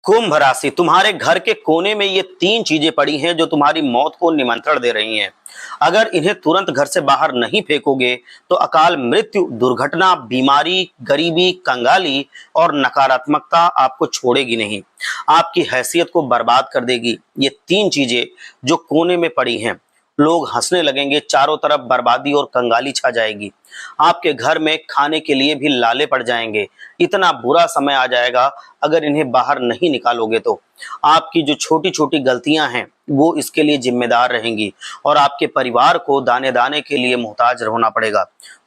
कुंभ राशि, तुम्हारे घर के कोने में ये तीन चीजें पड़ी हैं जो तुम्हारी मौत को निमंत्रण दे रही हैं। अगर इन्हें तुरंत घर से बाहर नहीं फेंकोगे तो अकाल मृत्यु, दुर्घटना, बीमारी, गरीबी, कंगाली और नकारात्मकता आपको छोड़ेगी नहीं, आपकी हैसियत को बर्बाद कर देगी। ये तीन चीजें जो कोने में पड़ी हैं, लोग हंसने लगेंगे, चारों तरफ बर्बादी और कंगाली छा जाएगी। आपके घर में खाने के लिए भी लाले पड़ जाएंगे। इतना बुरा समय आ जाएगा अगर इन्हें बाहर नहीं निकालोगे तो। आपकी जो छोटी छोटी गलतियां हैं वो इसके लिए जिम्मेदार रहेंगी और आपके परिवार को दाने दाने के लिए मोहताज होना पड़ेगा।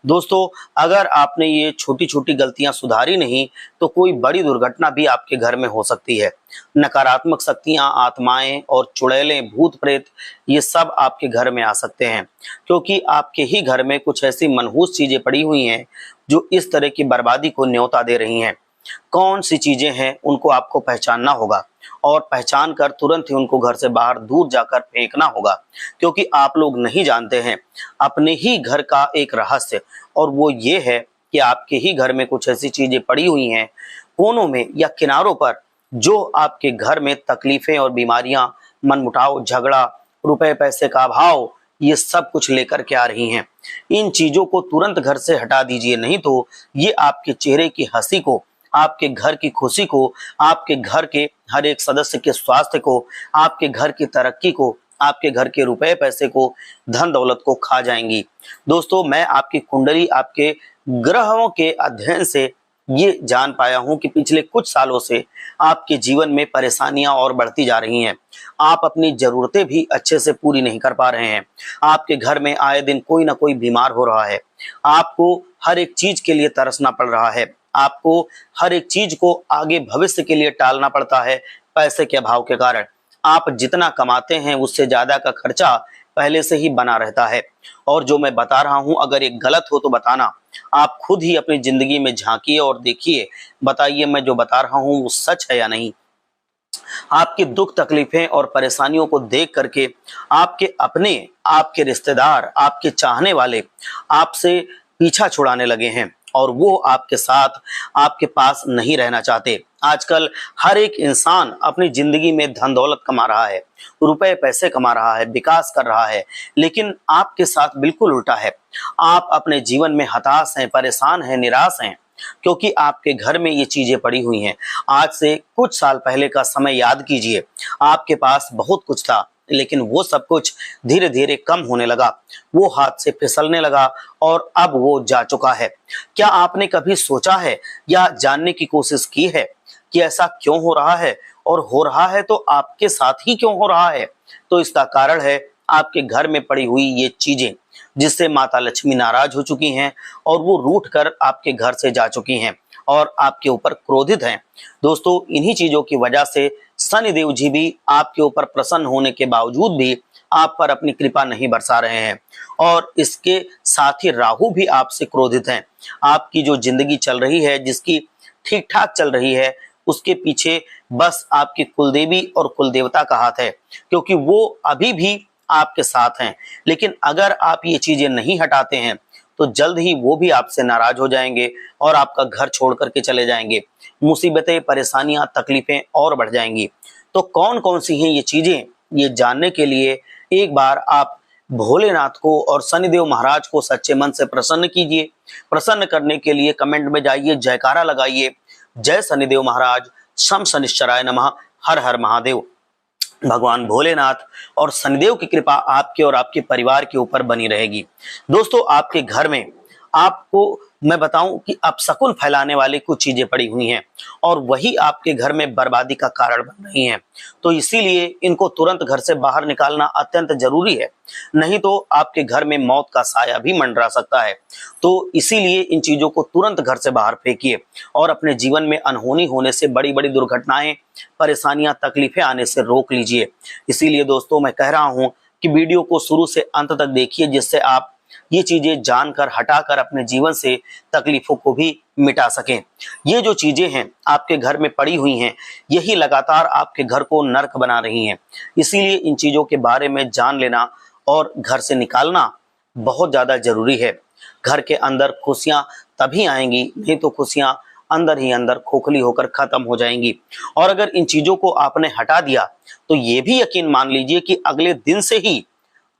दोस्तों, अगर आपने ये छोटी छोटी गलतियां सुधारी नहीं तो कोई बड़ी दुर्घटना भी आपके घर में हो सकती है। नकारात्मक शक्तियां, आत्माएं और चुड़ैलें, भूत प्रेत, ये सब आपके घर में आ सकते हैं क्योंकि आपके ही घर में कुछ ऐसी मनहूस चीजें पड़ी हुई हैं जो इस तरह की बर्बादी को न्योता दे रही हैं। कौन सी चीजें हैं उनको आपको पहचानना होगा और पहचान कर तुरंत ही उनको घर से बाहर दूर जाकर फेंकना होगा, क्योंकि आप लोग नहीं जानते हैं अपने ही घर का एक रहस्य, और वो ये है कि आपके ही घर में कुछ ऐसी चीजें पड़ी हुई हैं कोनों में या किनारों पर जो आपके घर में तकलीफें और बीमारियां, मनमुटाव, झगड़ा, रुपए पैसे का अभाव, ये सब कुछ लेकर के आ रही हैं। इन चीजों को तुरंत घर से हटा दीजिए, नहीं तो ये आपके चेहरे की हंसी को, आपके घर की खुशी को, आपके घर के हर एक सदस्य के स्वास्थ्य को, आपके घर की तरक्की को, आपके घर के रुपए पैसे को, धन दौलत को खा जाएंगी। दोस्तों, मैं आपकी कुंडली, आपके ग्रहों के अध्ययन से ये जान पाया हूं कि पिछले कुछ सालों से आपके जीवन में परेशानियां और बढ़ती जा रही हैं। आप अपनी जरूरतें भी अच्छे से पूरी नहीं कर पा रहे हैं। आपके घर में आए दिन कोई ना कोई बीमार हो रहा है। आपको हर एक चीज के लिए तरसना पड़ रहा है। आपको हर एक चीज को आगे भविष्य के लिए टालना पड़ता है पैसे के अभाव के कारण। आप जितना कमाते हैं उससे ज्यादा का खर्चा पहले से ही बना रहता है। और जो मैं बता रहा हूं अगर ये गलत हो तो बताना। आप खुद ही अपनी जिंदगी में झांकिए और देखिए, बताइए मैं जो बता रहा हूं वो सच है या नहीं। आपकी दुख तकलीफें और परेशानियों को देख करके आपके अपने, आपके रिश्तेदार, आपके चाहने वाले आपसे पीछा छुड़ाने लगे हैं और वो आपके साथ, आपके पास नहीं रहना चाहते। आजकल हर एक इंसान अपनी जिंदगी में धन दौलत कमा रहा है, रुपए पैसे कमा रहा है, विकास कर रहा है, लेकिन आपके साथ बिल्कुल उल्टा है। आप अपने जीवन में हताश हैं, परेशान हैं, निराश हैं, क्योंकि आपके घर में ये चीजें पड़ी हुई हैं। आज से कुछ साल पहले का समय याद कीजिए। आपके पास बहुत कुछ था, लेकिन वो सब कुछ धीरे धीरे कम होने लगा, वो हाथ से फिसलने लगा और अब वो जा चुका है। क्या आपने कभी सोचा है या जानने की कोशिश की है कि ऐसा क्यों हो रहा है, और हो रहा है तो आपके साथ ही क्यों हो रहा है? तो इसका कारण है आपके घर में पड़ी हुई ये चीजें, जिससे माता लक्ष्मी नाराज हो चुकी हैं और वो रूठ कर आपके घर से जा चुकी हैं और आपके ऊपर क्रोधित हैं। दोस्तों, इन्हीं चीजों की वजह से शनिदेव जी भी आपके ऊपर प्रसन्न होने के बावजूद भी आप पर अपनी कृपा नहीं बरसा रहे हैं, और इसके साथ ही राहु भी आपसे क्रोधित हैं। आपकी जो जिंदगी चल रही है, जिसकी ठीक ठाक चल रही है, उसके पीछे बस आपकी कुलदेवी और कुलदेवता का हाथ है, क्योंकि वो अभी भी आपके साथ हैं। लेकिन अगर आप ये चीजें नहीं हटाते हैं तो जल्द ही वो भी आपसे नाराज हो जाएंगे और आपका घर छोड़ करके चले जाएंगे। मुसीबतें, परेशानियां, तकलीफें और बढ़ जाएंगी। तो कौन कौन सी हैं ये चीजें, ये जानने के लिए एक बार आप भोलेनाथ को और शनिदेव महाराज को सच्चे मन से प्रसन्न कीजिए। प्रसन्न करने के लिए कमेंट में जाइए, जयकारा लगाइए, जय शनिदेव महाराज, शम शनिश्चराय नमः, हर हर महादेव। भगवान भोलेनाथ और शनिदेव की कृपा आपके और आपके परिवार के ऊपर बनी रहेगी। दोस्तों, आपके घर में आपको मैं बताऊं कि अपशकुन फैलाने वाली कुछ चीजें पड़ी हुई हैं और वही आपके घर में बर्बादी का कारण बन रही हैं। तो इसीलिए इनको तुरंत घर से बाहर निकालना अत्यंत जरूरी है, नहीं तो आपके घर में मौत का साया भी मंडरा सकता है। तो इसीलिए इन चीजों को तुरंत घर से बाहर फेंकिए और अपने जीवन में अनहोनी होने से, बड़ी बड़ी दुर्घटनाएं, परेशानियां, तकलीफें आने से रोक लीजिए। इसीलिए दोस्तों, मैं कह रहा हूं कि वीडियो को शुरू से अंत तक देखिए, जिससे आप ये चीजें जानकर, हटाकर अपने जीवन से तकलीफों को भी मिटा सकें। ये जो चीजें हैं आपके घर में पड़ी हुई हैं, यही लगातार आपके घर को नर्क बना रही हैं। इसीलिए इन चीजों के बारे में जान लेना और घर से निकालना बहुत ज्यादा जरूरी है। घर के अंदर खुशियां तभी आएंगी, नहीं तो खुशियां अंदर ही अंदर खोखली होकर खत्म हो जाएंगी। और अगर इन चीजों को आपने हटा दिया तो ये भी यकीन मान लीजिए कि अगले दिन से ही,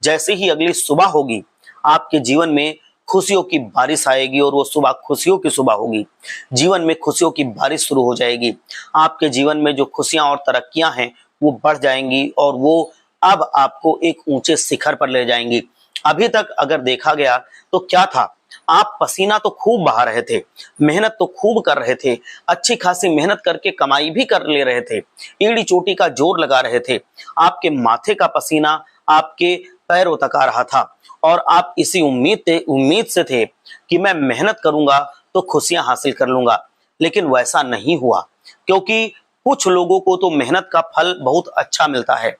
जैसे ही अगली सुबह होगी, आपके जीवन में खुशियों की बारिश आएगी और वो सुबह खुशियों की सुबह होगी। जीवन में खुशियों की बारिश शुरू हो जाएगी। आपके जीवन में जो खुशियां और तरक्कियां हैं वो बढ़ जाएंगी और वो अब आपको एक ऊंचे शिखर पर ले जाएंगी। अभी तक अगर देखा गया तो क्या था, आप पसीना तो खूब बहा रहे थे, मेहनत तो खूब कर रहे थे, अच्छी खासी मेहनत करके कमाई भी कर ले रहे थे, एड़ी चोटी का जोर लगा रहे थे, आपके माथे का पसीना आपके पैरों तक आ रहा था और आप इसी उम्मीद से थे कि मैं मेहनत करूंगा तो खुशियां हासिल कर लूंगा। लेकिन वैसा नहीं हुआ, क्योंकि कुछ लोगों को तो मेहनत का फल बहुत अच्छा मिलता है,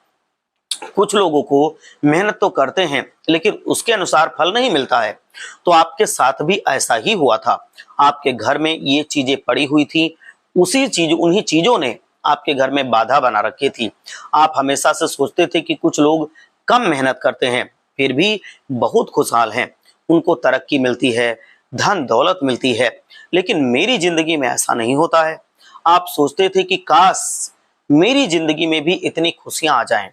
कुछ लोगों को मेहनत तो करते हैं लेकिन उसके अनुसार फल नहीं मिलता है। तो आपके साथ भी ऐसा ही हुआ था। आपके घर में ये चीजें पड़ी हुई थी, उन्हीं चीजों ने आपके घर में बाधा बना रखी थी। आप हमेशा से सोचते थे कि कुछ लोग कम मेहनत करते हैं फिर भी बहुत खुशहाल हैं, उनको तरक्की मिलती है, धन दौलत मिलती है, लेकिन मेरी जिंदगी में ऐसा नहीं होता है। आप सोचते थे कि काश मेरी जिंदगी में भी इतनी खुशियां आ जाएं,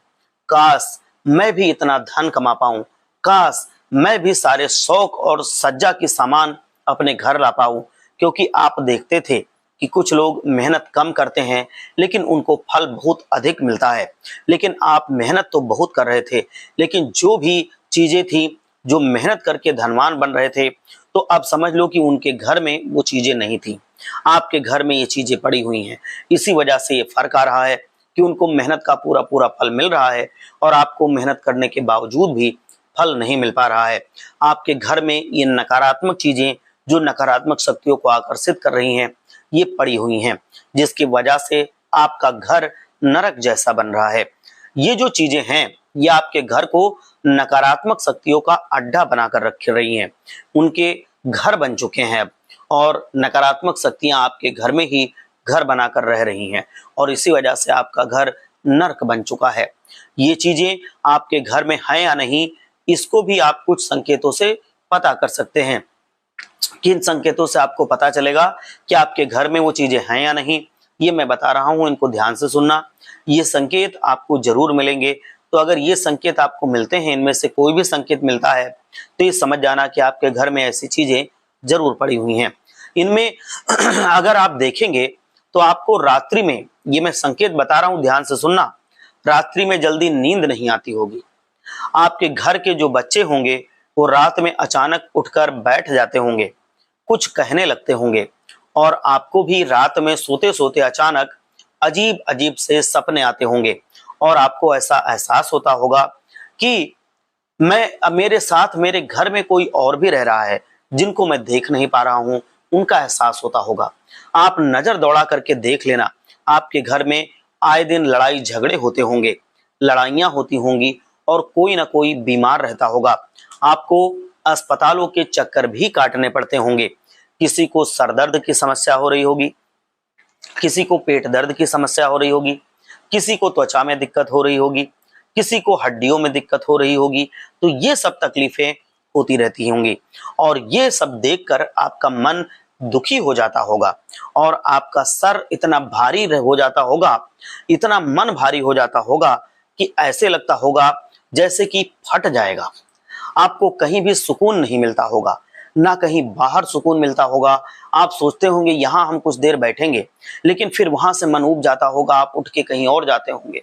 काश मैं भी इतना धन कमा पाऊं, काश मैं भी सारे शौक और सज्जा की सामान अपने घर ला पाऊं। क्योंकि आप देखते थे कि कुछ लोग मेहनत कम करते हैं लेकिन उनको फल बहुत अधिक मिलता है। लेकिन आप मेहनत तो बहुत कर रहे थे, लेकिन जो भी चीजें थी, जो मेहनत करके धनवान बन रहे थे, तो अब समझ लो कि उनके घर में वो चीजें नहीं थी, आपके घर में ये चीजें पड़ी हुई हैं। इसी वजह से ये फर्क आ रहा है कि उनको मेहनत का पूरा पूरा फल मिल रहा है और आपको मेहनत करने के बावजूद भी फल नहीं मिल पा रहा है। आपके घर में ये नकारात्मक चीजें, जो नकारात्मक शक्तियों को आकर्षित कर रही हैं, ये पड़ी हुई हैं, जिसकी वजह से आपका घर नरक जैसा बन रहा है। ये जो चीजें हैं ये आपके घर को नकारात्मक शक्तियों का अड्डा बनाकर रख रही हैं, उनके घर बन चुके हैं अब, और नकारात्मक शक्तियां आपके घर में ही घर बनाकर रह रही हैं और इसी वजह से आपका घर नर्क बन चुका है। ये चीजें आपके घर में हैं या नहीं, इसको भी आप कुछ संकेतों से पता कर सकते हैं। किन संकेतों से आपको पता चलेगा कि आपके घर में वो चीजें हैं या नहीं, ये मैं बता रहा हूं, इनको ध्यान से सुनना। ये संकेत आपको जरूर मिलेंगे। तो अगर ये संकेत आपको मिलते हैं, इनमें से कोई भी संकेत मिलता है, तो ये समझ जाना कि आपके घर में ऐसी चीजें जरूर पड़ी हुई हैं। इनमें अगर आप देखेंगे तो आपको रात्रि में, ये मैं संकेत बता रहा हूं, ध्यान से सुनना, रात्रि में जल्दी नींद नहीं आती होगी। आपके घर के जो बच्चे होंगे वो रात में अचानक उठकर बैठ जाते होंगे, कुछ कहने लगते होंगे और आपको भी रात में सोते सोते अचानक अजीब अजीब से सपने आते होंगे और आपको ऐसा एहसास होता होगा कि मेरे साथ मेरे घर में कोई और भी रह रहा है जिनको मैं देख नहीं पा रहा हूं, उनका एहसास होता होगा। आप नजर दौड़ा करके देख लेना, आपके घर में आए दिन लड़ाई झगड़े होते होंगे, लड़ाइयां होती होंगी और कोई ना कोई बीमार रहता होगा। आपको अस्पतालों के चक्कर भी काटने पड़ते होंगे। किसी को सर दर्द की समस्या हो रही होगी, किसी को पेट दर्द की समस्या हो रही होगी, किसी को त्वचा में दिक्कत हो रही होगी, किसी को हड्डियों में दिक्कत हो रही होगी। तो ये सब तकलीफें होती रहती होंगी और ये सब देखकर आपका मन दुखी हो जाता होगा और आपका सर इतना भारी हो जाता होगा, इतना मन भारी हो जाता होगा कि ऐसे लगता होगा जैसे कि फट जाएगा। आपको कहीं भी सुकून नहीं मिलता होगा, ना कहीं बाहर सुकून मिलता होगा। आप सोचते होंगे यहाँ हम कुछ देर बैठेंगे, लेकिन फिर वहां से मन ऊब जाता होगा, आप उठ के कहीं और जाते होंगे।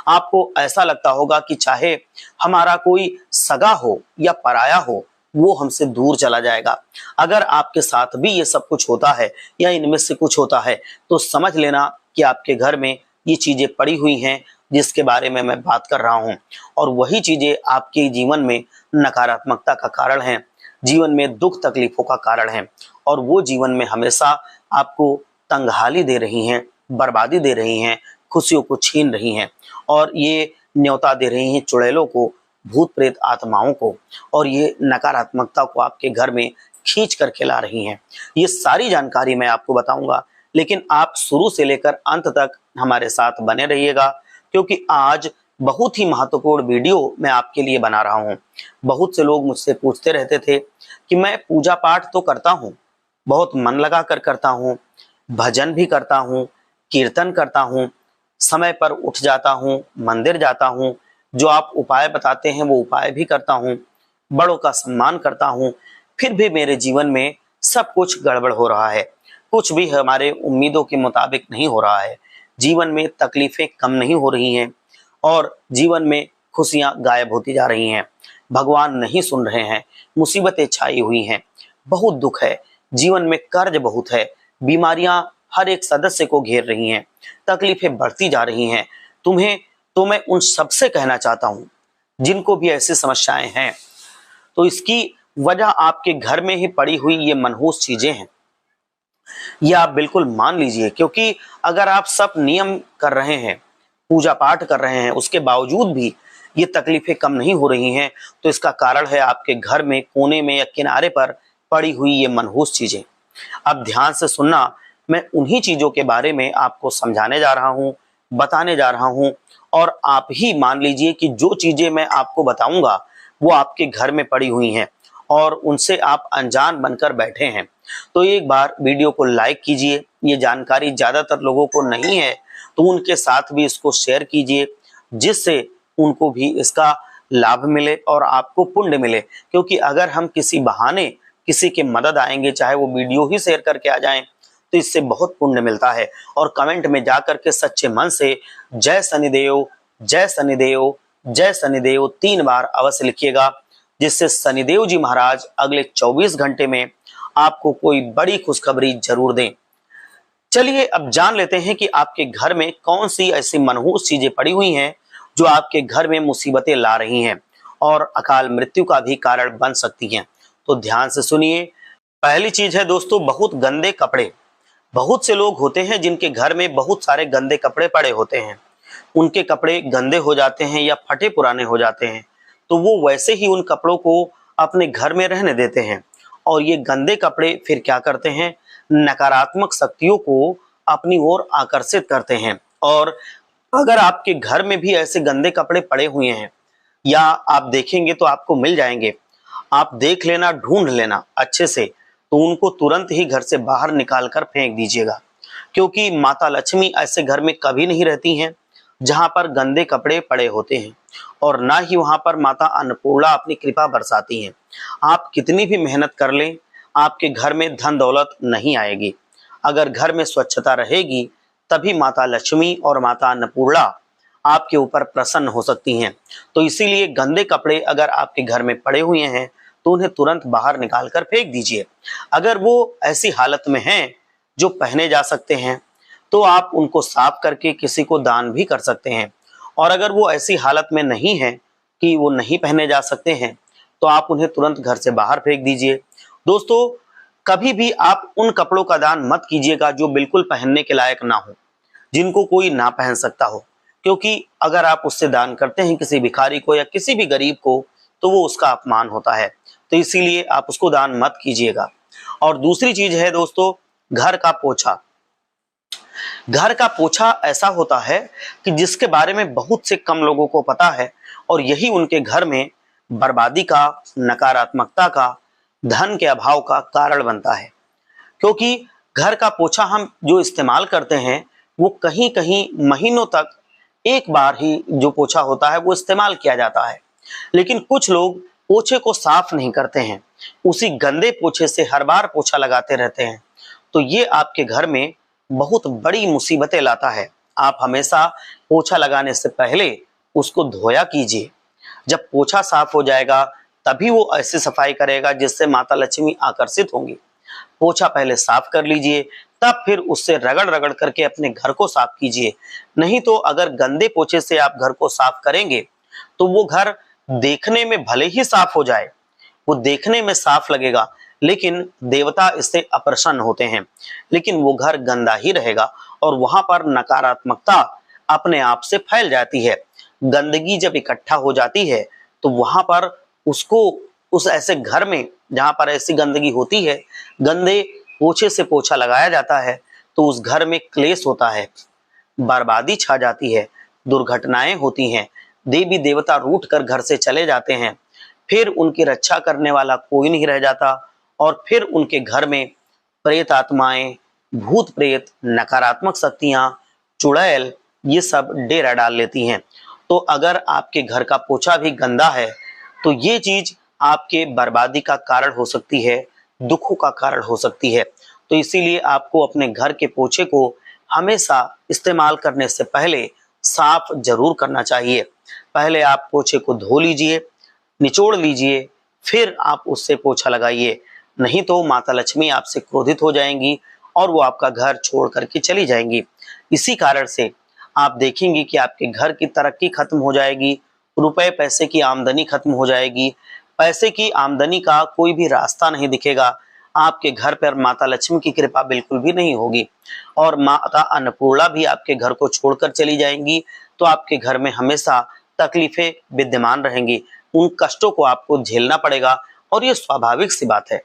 आपको ऐसा लगता होगा कि चाहे हमारा कोई सगा हो या पराया हो, वो हमसे दूर चला जाएगा। अगर आपके साथ भी ये सब कुछ होता है या इनमें से कुछ होता है, तो समझ लेना कि आपके घर में ये चीजें पड़ी हुई हैं जिसके बारे में मैं बात कर रहा हूं, और वही चीजें आपके जीवन में नकारात्मकता का कारण है, जीवन में दुख तकलीफों का कारण है, और वो जीवन में हमेशा आपको तंगहाली दे रही हैं, बर्बादी दे रही हैं, खुशियों को छीन रही हैं, और ये न्योता दे रही हैं चुड़ैलों को, भूत प्रेत आत्माओं को, और ये नकारात्मकता को आपके घर में खींच कर के ला रही हैं। ये सारी जानकारी मैं आपको बताऊंगा, लेकिन आप शुरू से लेकर अंत तक हमारे साथ बने रहिएगा, क्योंकि आज बहुत ही महत्वपूर्ण वीडियो मैं आपके लिए बना रहा हूं। बहुत से लोग मुझसे पूछते रहते थे कि मैं पूजा पाठ तो करता हूं, बहुत मन लगा कर करता हूं, भजन भी करता हूँ, कीर्तन करता हूँ, समय पर उठ जाता हूँ, मंदिर जाता हूँ, जो आप उपाय बताते हैं वो उपाय भी करता हूँ, बड़ों का सम्मान करता हूँ, फिर भी मेरे जीवन में सब कुछ गड़बड़ हो रहा है। कुछ भी हमारे उम्मीदों के मुताबिक नहीं हो रहा है। जीवन में तकलीफें कम नहीं हो रही हैं और जीवन में खुशियां गायब होती जा रही हैं। भगवान नहीं सुन रहे हैं, मुसीबतें छाई हुई हैं, बहुत दुख है, जीवन में कर्ज बहुत है, बीमारियां हर एक सदस्य को घेर रही हैं, तकलीफें बढ़ती जा रही हैं। तुम्हें तो मैं उन सबसे कहना चाहता हूं जिनको भी ऐसी समस्याएं हैं, तो इसकी वजह आपके घर में ही पड़ी हुई ये मनहूस चीजें हैं। ये आप बिल्कुल मान लीजिए, क्योंकि अगर आप सब नियम कर रहे हैं, पूजा पाठ कर रहे हैं, उसके बावजूद भी ये तकलीफें कम नहीं हो रही हैं, तो इसका कारण है आपके घर में कोने में या किनारे पर पड़ी हुई ये मनहूस चीजें। अब ध्यान से सुनना, मैं उन्हीं चीजों के बारे में आपको समझाने जा रहा हूं, बताने जा रहा हूं, और आप ही मान लीजिए कि जो चीजें मैं आपको बताऊंगा वो आपके घर में पड़ी हुई हैं और उनसे आप अनजान बनकर बैठे हैं। तो एक बार वीडियो को लाइक कीजिए, ये जानकारी ज्यादातर लोगों को नहीं है, तो उनके साथ भी इसको शेयर कीजिए, जिससे उनको भी इसका लाभ मिले और आपको पुण्य मिले। क्योंकि अगर हम किसी बहाने किसी के मदद आएंगे, चाहे वो वीडियो ही शेयर करके आ जाएं, तो इससे बहुत पुण्य मिलता है। और कमेंट में जाकर के सच्चे मन से जय शनिदेव, जय शनिदेव, जय शनिदेव 3 बार अवश्य लिखिएगा, जिससे शनिदेव जी महाराज अगले 24 घंटे में आपको कोई बड़ी खुशखबरी जरूर दें। चलिए अब जान लेते हैं कि आपके घर में कौन सी ऐसी मनहूस चीजें पड़ी हुई हैं जो आपके घर में मुसीबतें ला रही हैं और अकाल मृत्यु का भी कारण बन सकती हैं। तो ध्यान से सुनिए। पहली चीज है दोस्तों, बहुत गंदे कपड़े। बहुत से लोग होते हैं जिनके घर में बहुत सारे गंदे कपड़े पड़े होते हैं। उनके कपड़े गंदे हो जाते हैं या फटे पुराने हो जाते हैं, तो वो वैसे ही उन कपड़ों को अपने घर में रहने देते हैं। और ये गंदे कपड़े फिर क्या करते हैं, नकारात्मक शक्तियों को अपनी ओर आकर्षित करते हैं। और अगर आपके घर में भी ऐसे गंदे कपड़े पड़े हुए हैं या आप देखेंगे तो आपको मिल जाएंगे, आप देख लेना, ढूंढ लेना अच्छे से, तो उनको तुरंत ही घर से बाहर निकाल कर फेंक दीजिएगा। क्योंकि माता लक्ष्मी ऐसे घर में कभी नहीं रहती हैं जहां पर गंदे कपड़े पड़े होते हैं, और ना ही वहां पर माता अन्नपूर्णा अपनी कृपा बरसाती हैं। आप कितनी भी मेहनत कर लें, आपके घर में धन दौलत नहीं आएगी। अगर घर में स्वच्छता रहेगी तभी माता लक्ष्मी और माता अन्नपूर्णा आपके ऊपर प्रसन्न हो सकती हैं। तो इसीलिए गंदे कपड़े अगर आपके घर में पड़े हुए हैं तो उन्हें तुरंत बाहर निकाल कर फेंक दीजिए। अगर वो ऐसी हालत में हैं जो पहने जा सकते हैं तो आप उनको साफ करके किसी को दान भी कर सकते हैं। और अगर वो ऐसी हालत में नहीं है कि वो नहीं पहने जा सकते हैं, तो आप उन्हें तुरंत घर से बाहर फेंक दीजिए। दोस्तों, कभी भी आप उन कपड़ों का दान मत कीजिएगा जो बिल्कुल पहनने के लायक ना हो, जिनको कोई ना पहन सकता हो। क्योंकि अगर आप उससे दान करते हैं किसी भिखारी को या किसी भी गरीब को, तो वो उसका अपमान होता है। तो इसीलिए आप उसको दान मत कीजिएगा। और दूसरी चीज है दोस्तों, घर का पोछा। घर का पोछा ऐसा होता है कि जिसके बारे में बहुत से कम लोगों को पता है, और यही उनके घर में बर्बादी का, नकारात्मकता का, धन के अभाव का कारण बनता है। क्योंकि घर का पोछा हम जो इस्तेमाल करते हैं वो कहीं कहीं महीनों तक एक बार ही जो पोछा होता है वो इस्तेमाल किया जाता है। लेकिन कुछ लोग पोछे को साफ नहीं करते हैं, उसी गंदे पोछे से हर बार पोछा लगाते रहते हैं। तो ये आपके घर में बहुत बड़ी मुसीबतें लाता है। आप हमेशा पोछा लगाने से पहले उसको धोया कीजिए। जब पोछा साफ हो जाएगा तभी वो ऐसी सफाई करेगा जिससे माता लक्ष्मी आकर्षित होंगी। पोछा पहले साफ कर लीजिए, तब फिर उससे रगड़ रगड़ करके अपने घर को साफ कीजिए। नहीं तो अगर गंदे पोछे से आप घर को साफ करेंगे तो वो घर देखने में भले ही साफ हो जाए, वो देखने में साफ लगेगा, लेकिन देवता इससे अप्रसन्न होते हैं, लेकिन वो घर गंदा ही रहेगा और वहां पर नकारात्मकता अपने आप से फैल जाती है। गंदगी जब इकट्ठा हो जाती है तो वहां पर उसको, उस ऐसे घर में जहां पर ऐसी गंदगी होती है, गंदे पोछे से पोछा लगाया जाता है, तो उस घर में क्लेश होता है, बर्बादी छा जाती है, दुर्घटनाएं होती हैं, देवी देवता रूठ कर घर से चले जाते हैं, फिर उनकी रक्षा करने वाला कोई नहीं रह जाता, और फिर उनके घर में प्रेत आत्माएं, भूत प्रेत, नकारात्मक शक्तियां, चुड़ैल ये सब डेरा डाल लेती हैं। तो अगर आपके घर का पोछा भी गंदा है तो ये चीज आपके बर्बादी का कारण हो सकती है, दुखों का कारण हो सकती है। तो इसीलिए आपको अपने घर के पोछे को हमेशा इस्तेमाल करने से पहले साफ जरूर करना चाहिए। पहले आप पोछे को धो लीजिए, निचोड़ लीजिए, फिर आप उससे पोछा लगाइए। नहीं तो माता लक्ष्मी आपसे क्रोधित हो जाएंगी और वो आपका घर छोड़ करके चली जाएंगी। इसी कारण से आप देखेंगे कि आपके घर की तरक्की खत्म हो जाएगी, रुपए पैसे की आमदनी खत्म हो जाएगी, पैसे की आमदनी का कोई भी रास्ता नहीं दिखेगा। आपके घर पर माता लक्ष्मी की कृपा बिल्कुल भी नहीं होगी और माता अन्नपूर्णा भी आपके घर को छोड़कर चली जाएंगी। तो आपके घर में हमेशा तकलीफें विद्यमान रहेंगी, उन कष्टों को आपको झेलना पड़ेगा और ये स्वाभाविक सी बात है।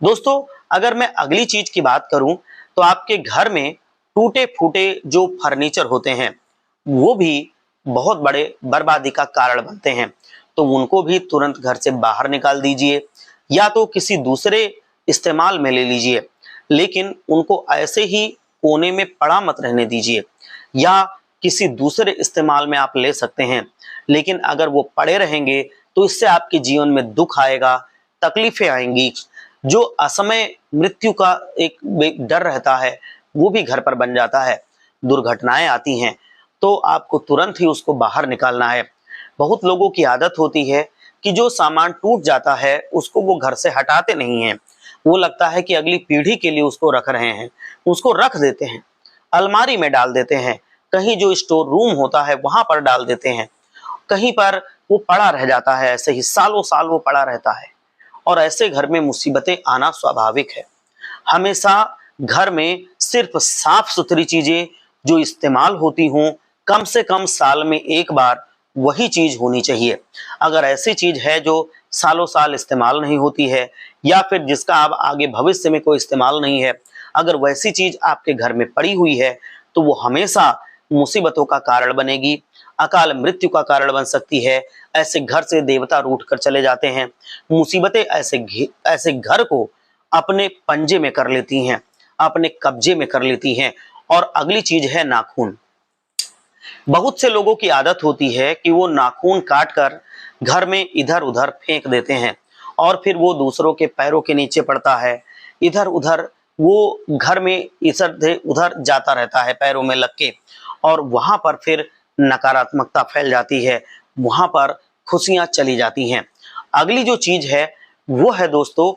दोस्तों, अगर मैं अगली चीज की बात करूं तो आपके घर में टूटे फूटे जो फर्नीचर होते हैं वो भी बहुत बड़े बर्बादी का कारण बनते हैं। तो उनको भी तुरंत घर से बाहर निकाल दीजिए या तो किसी दूसरे इस्तेमाल में ले लीजिए, लेकिन उनको ऐसे ही कोने में पड़ा मत रहने दीजिए। या किसी दूसरे इस्तेमाल में आप ले सकते हैं, लेकिन अगर वो पड़े रहेंगे तो इससे आपके जीवन में दुख आएगा, तकलीफें आएंगी। जो असमय मृत्यु का एक डर रहता है वो भी घर पर बन जाता है, दुर्घटनाएं आती हैं। तो आपको तुरंत ही उसको बाहर निकालना है। बहुत लोगों की आदत होती है कि जो सामान टूट जाता है उसको वो घर से हटाते नहीं हैं। वो लगता है कि अगली पीढ़ी के लिए उसको रख रहे हैं, उसको रख देते हैं, अलमारी में डाल देते हैं, कहीं जो स्टोर रूम होता है वहां पर डाल देते हैं। कहीं पर वो पड़ा रह जाता है, ऐसे ही सालों साल वो पड़ा रहता है और ऐसे घर में मुसीबतें आना स्वाभाविक है। हमेशा घर में सिर्फ साफ सुथरी चीजें जो इस्तेमाल होती हों, कम से कम साल में एक बार वही चीज होनी चाहिए। अगर ऐसी चीज है जो सालों साल इस्तेमाल नहीं होती है या फिर जिसका अब आगे भविष्य में कोई इस्तेमाल नहीं है, अगर वैसी चीज आपके घर में पड़ी हुई है तो वो हमेशा मुसीबतों का कारण बनेगी, अकाल मृत्यु का कारण बन सकती है। ऐसे घर से देवता रूठ कर चले जाते हैं। मुसीबतें ऐसे घर को अपने पंजे में कर लेती हैं, अपने कब्जे में कर लेती हैं। और अगली चीज है नाखून। बहुत से लोगों की आदत होती है कि वो नाखून काट कर घर में इधर उधर फेंक देते हैं और फिर वो दूसरों के पैरों के नीचे पड़ता है, इधर उधर वो घर में इधर उधर जाता रहता है पैरों में लग के, और वहां पर फिर नकारात्मकता फैल जाती है, वहां पर खुशियां चली जाती हैं। अगली जो चीज है वो है दोस्तों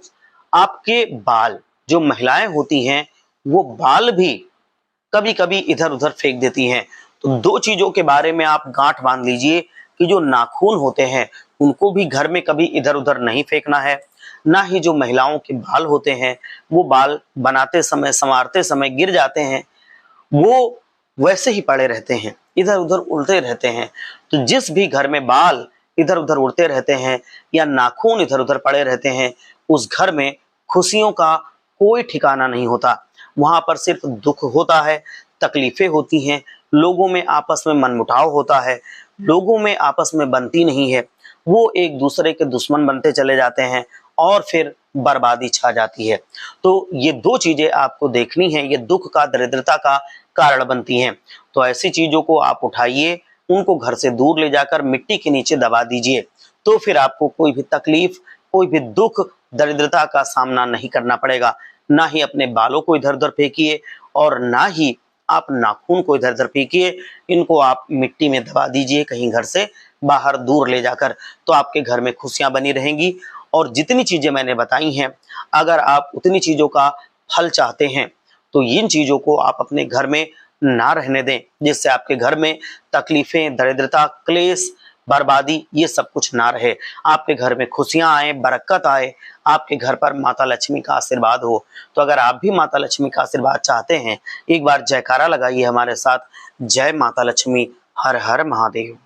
आपके बाल। जो महिलाएं होती हैं वो बाल भी कभी कभी इधर उधर फेंक देती हैं। तो दो चीजों के बारे में आप गांठ बांध लीजिए कि जो नाखून होते हैं उनको भी घर में कभी इधर उधर नहीं फेंकना है, ना ही जो महिलाओं के बाल होते हैं वो बाल बनाते समय संवारते समय गिर जाते हैं, वो वैसे ही पड़े रहते हैं, इधर उधर उड़ते रहते हैं। तो जिस भी घर में बाल इधर उधर उड़ते रहते हैं या नाखून इधर उधर पड़े रहते हैं, उस घर में खुशियों का कोई ठिकाना नहीं होता। वहां पर सिर्फ दुख होता है, तकलीफें होती हैं, लोगों में आपस में मनमुटाव होता है, लोगों में आपस में बनती नहीं है, वो एक दूसरे के दुश्मन बनते चले जाते हैं और फिर बर्बादी छा जाती है। तो ये दो चीजें आपको देखनी है, ये दुख का दरिद्रता का कारण बनती हैं। तो ऐसी चीजों को आप उठाइए, उनको घर से दूर ले जाकर मिट्टी के नीचे दबा दीजिए। तो फिर आपको कोई भी तकलीफ, कोई भी दुख, दरिद्रता का सामना नहीं करना पड़ेगा। ना ही अपने बालों को इधर उधर फेंकिए और ना ही आप नाखून को इधर उधर फेंकिए। इनको आप मिट्टी में दबा दीजिए कहीं घर से बाहर दूर ले जाकर। तो आपके घर में खुशियां बनी रहेंगी। और जितनी चीजें मैंने बताई हैं, अगर आप उतनी चीजों का फल चाहते हैं तो इन चीजों को आप अपने घर में ना रहने दें, जिससे आपके घर में तकलीफें, दरिद्रता, क्लेश, बर्बादी ये सब कुछ ना रहे। आपके घर में खुशियां आए, बरकत आए, आपके घर पर माता लक्ष्मी का आशीर्वाद हो। तो अगर आप भी माता लक्ष्मी का आशीर्वाद चाहते हैं, एक बार जयकारा लगाइए हमारे साथ, जय माता लक्ष्मी, हर हर महादेव।